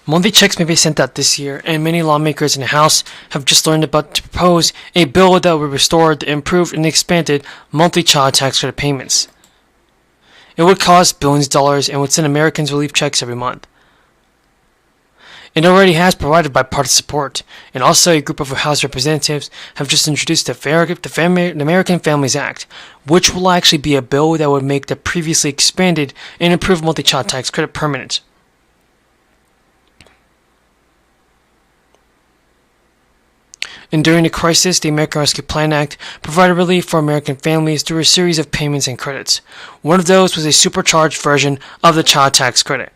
Monthly checks may be sent out this year, and many lawmakers in the House have just learned about to propose a bill that will restore the improved and expanded monthly child tax credit payments. It would cost billions of dollars and would send Americans relief checks every month. It already has provided bipartisan support, and also a group of House representatives have just introduced the American Families Act, which will actually be a bill that would make the previously expanded and improved monthly child tax credit permanent. And during the crisis, the American Rescue Plan Act provided relief for American families through a series of payments and credits. One of those was a supercharged version of the child tax credit.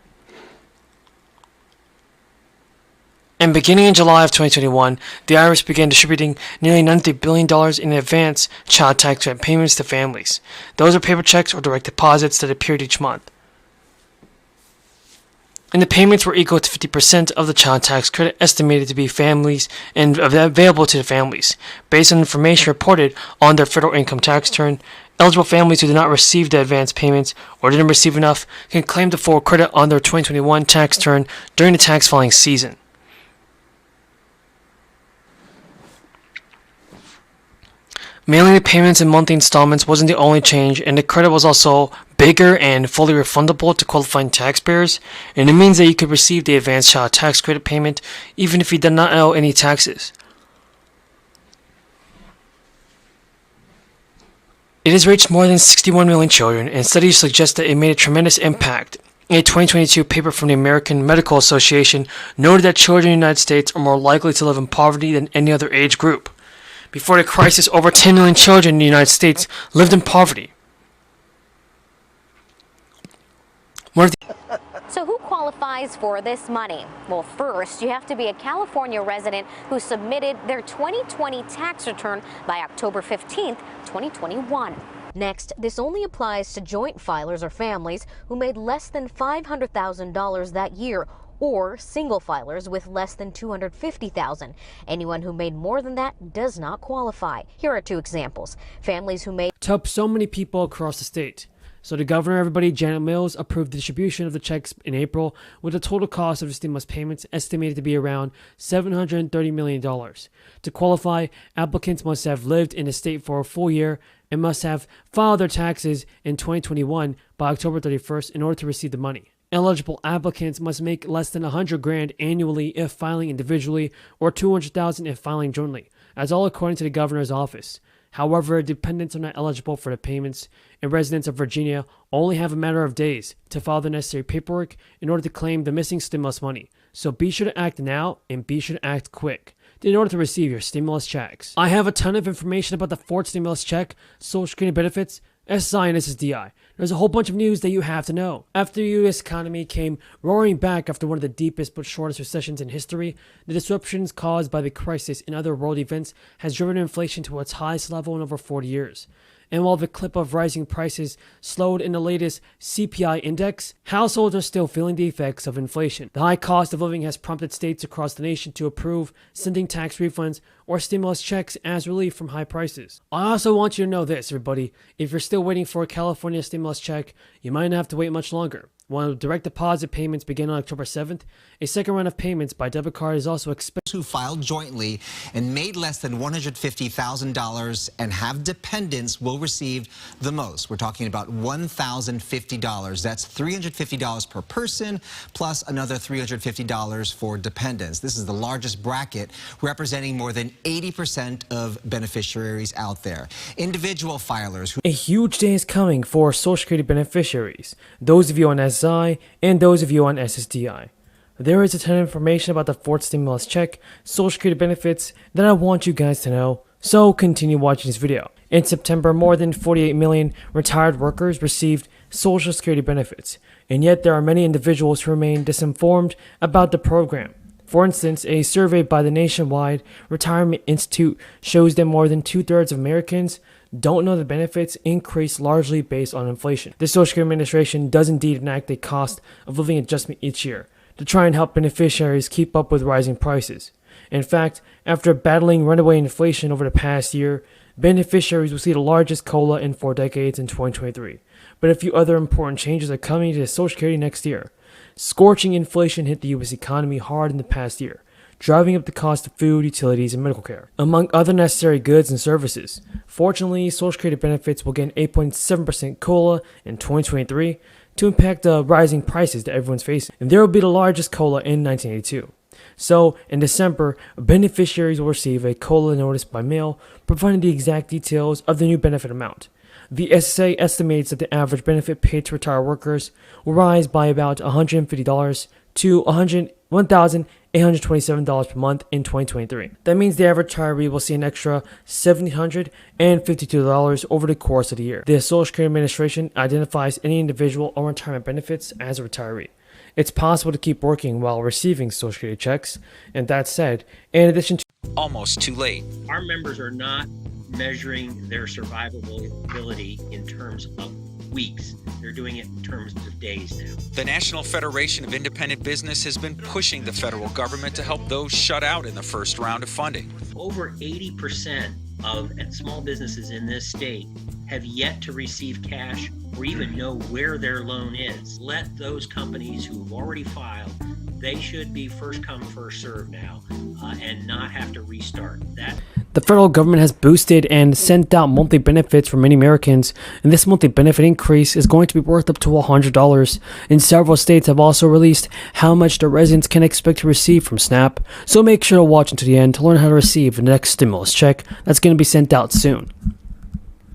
And beginning in July of 2021, the IRS began distributing nearly $90 billion in advance child tax credit payments to families. Those are paper checks or direct deposits that appeared each month. And the payments were equal to 50% of the child tax credit estimated to be families and available to the families. Based on information reported on their federal income tax return, eligible families who did not receive the advance payments or didn't receive enough can claim the full credit on their 2021 tax return during the tax filing season. Mailing the payments in monthly installments wasn't the only change, and the credit was also bigger and fully refundable to qualifying taxpayers, and it means that you could receive the advanced child tax credit payment even if you did not owe any taxes. It has reached more than 61 million children, and studies suggest that it made a tremendous impact. A 2022 paper from the American Medical Association noted that children in the United States are more likely to live in poverty than any other age group. Before the crisis, over 10 million children in the United States lived in poverty. So who qualifies for this money? Well, first, you have to be a California resident who submitted their 2020 tax return by October 15th, 2021. Next, this only applies to joint filers or families who made less than $500,000 that year, or single filers with less than $250,000. Anyone who made more than that does not qualify. Here are two examples. Families who made to help so many people across the state. So the governor, everybody, Janet Mills, approved the distribution of the checks in April, with the total cost of the stimulus payments estimated to be around $730 million. To qualify, applicants must have lived in the state for a full year and must have filed their taxes in 2021 by October 31st in order to receive the money. Eligible applicants must make less than $100,000 annually if filing individually, or $200,000 if filing jointly. That's all according to the governor's office. However, dependents are not eligible for the payments, and residents of Virginia only have a matter of days to file the necessary paperwork in order to claim the missing stimulus money. So be sure to act now and be sure to act quick in order to receive your stimulus checks. I have a ton of information about the fourth stimulus check, Social Security benefits, Ssdi, and Ssdi. There's a whole bunch of news that you have to know. After the U.S. economy came roaring back after one of the deepest but shortest recessions in history, the disruptions caused by the crisis and other world events has driven inflation to its highest level in over 40 years. And while the clip of rising prices slowed in the latest CPI index, households are still feeling the effects of inflation. The high cost of living has prompted states across the nation to approve sending tax refunds or stimulus checks as relief from high prices. I also want you to know this, everybody. If you're still waiting for a California stimulus check, you might not have to wait much longer. While direct deposit payments begin on October 7th, a second round of payments by debit card is also expected. Who filed jointly and made less than $150,000 and have dependents will receive the most. We're talking about $1,050. That's $350 per person, plus another $350 for dependents. This is the largest bracket, representing more than 80% of beneficiaries out there. Individual filers who... A huge day is coming for Social Security beneficiaries, those of you on Ssdi and those of you on Ssdi. There is a ton of information about the fourth stimulus check, Social Security benefits, that I want you guys to know, so continue watching this video. In September, more than 48 million retired workers received Social Security benefits, and yet there are many individuals who remain disinformed about the program. For instance, a survey by the Nationwide Retirement Institute shows that more than 2/3 of Americans don't know the benefits increase largely based on inflation. The Social Security Administration does indeed enact a cost of living adjustment each year to try and help beneficiaries keep up with rising prices. In fact, after battling runaway inflation over the past year, beneficiaries will see the largest COLA in 4 decades in 2023. But a few other important changes are coming to Social Security next year. Scorching inflation hit the U.S. economy hard in the past year, driving up the cost of food, utilities, and medical care, among other necessary goods and services. Fortunately, Social Security benefits will get an 8.7% COLA in 2023 to impact the rising prices that everyone's facing, and there will be the largest COLA in 1982. So, in December, beneficiaries will receive a COLA notice by mail, providing the exact details of the new benefit amount. The SSA estimates that the average benefit paid to retired workers will rise by about $150 to $1,827 per month in 2023. That means the average retiree will see an extra $1,752 over the course of the year. The Social Security Administration identifies any individual on retirement benefits as a retiree. It's possible to keep working while receiving Social Security checks, and that said, in addition to almost too late. Our members are not measuring their survivability in terms of weeks. They're doing it in terms of days now. The National Federation of Independent Business has been pushing the federal government to help those shut out in the first round of funding. Over 80% of small businesses in this state have yet to receive cash or even know where their loan is. Let those companies who have already filed, they should be first come, first serve now, and not have to restart that. The federal government has boosted and sent out monthly benefits for many Americans, and this monthly benefit increase is going to be worth up to $100. And several states have also released how much the residents can expect to receive from SNAP, so make sure to watch until the end to learn how to receive the next stimulus check that's going to be sent out soon.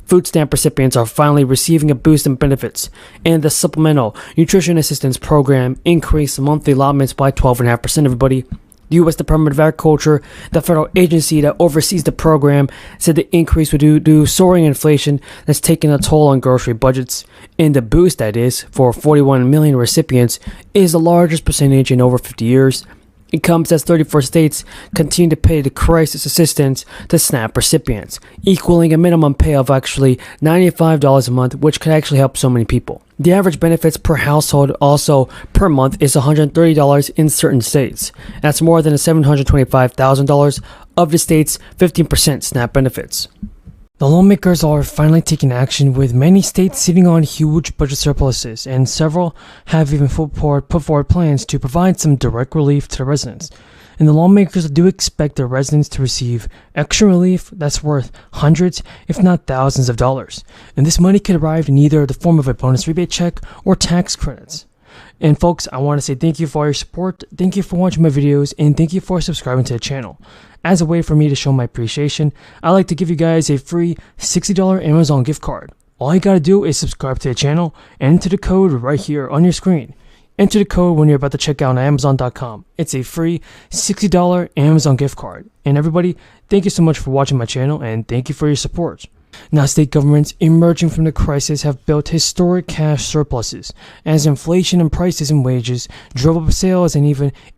Food stamp recipients are finally receiving a boost in benefits, and the Supplemental Nutrition Assistance Program increased monthly allotments by 12.5%, everybody. The U.S. Department of Agriculture, the federal agency that oversees the program, said the increase would due to soaring inflation that's taken a toll on grocery budgets. And the boost, that is, for 41 million recipients, is the largest percentage in over 50 years. It comes as 34 states continue to pay the crisis assistance to SNAP recipients, equaling a minimum pay of actually $95 a month, which could actually help so many people. The average benefits per household also per month is $130 in certain states. That's more than $725,000 of the state's 15% SNAP benefits. The lawmakers are finally taking action, with many states sitting on huge budget surpluses, and several have even put forward plans to provide some direct relief to the residents. And the lawmakers do expect the residents to receive extra relief that's worth hundreds, if not thousands of dollars. And this money could arrive in either the form of a bonus rebate check or tax credits. And folks, I want to say thank you for all your support, thank you for watching my videos, and thank you for subscribing to the channel. As a way for me to show my appreciation, I like to give you guys a free $60 Amazon gift card. All you gotta do is subscribe to the channel and enter the code right here on your screen. Enter the code when you're about to check out on Amazon.com. It's a free $60 Amazon gift card. And everybody, thank you so much for watching my channel, and thank you for your support. Now, state governments emerging from the crisis have built historic cash surpluses, as inflation and prices and wages drove up sales and even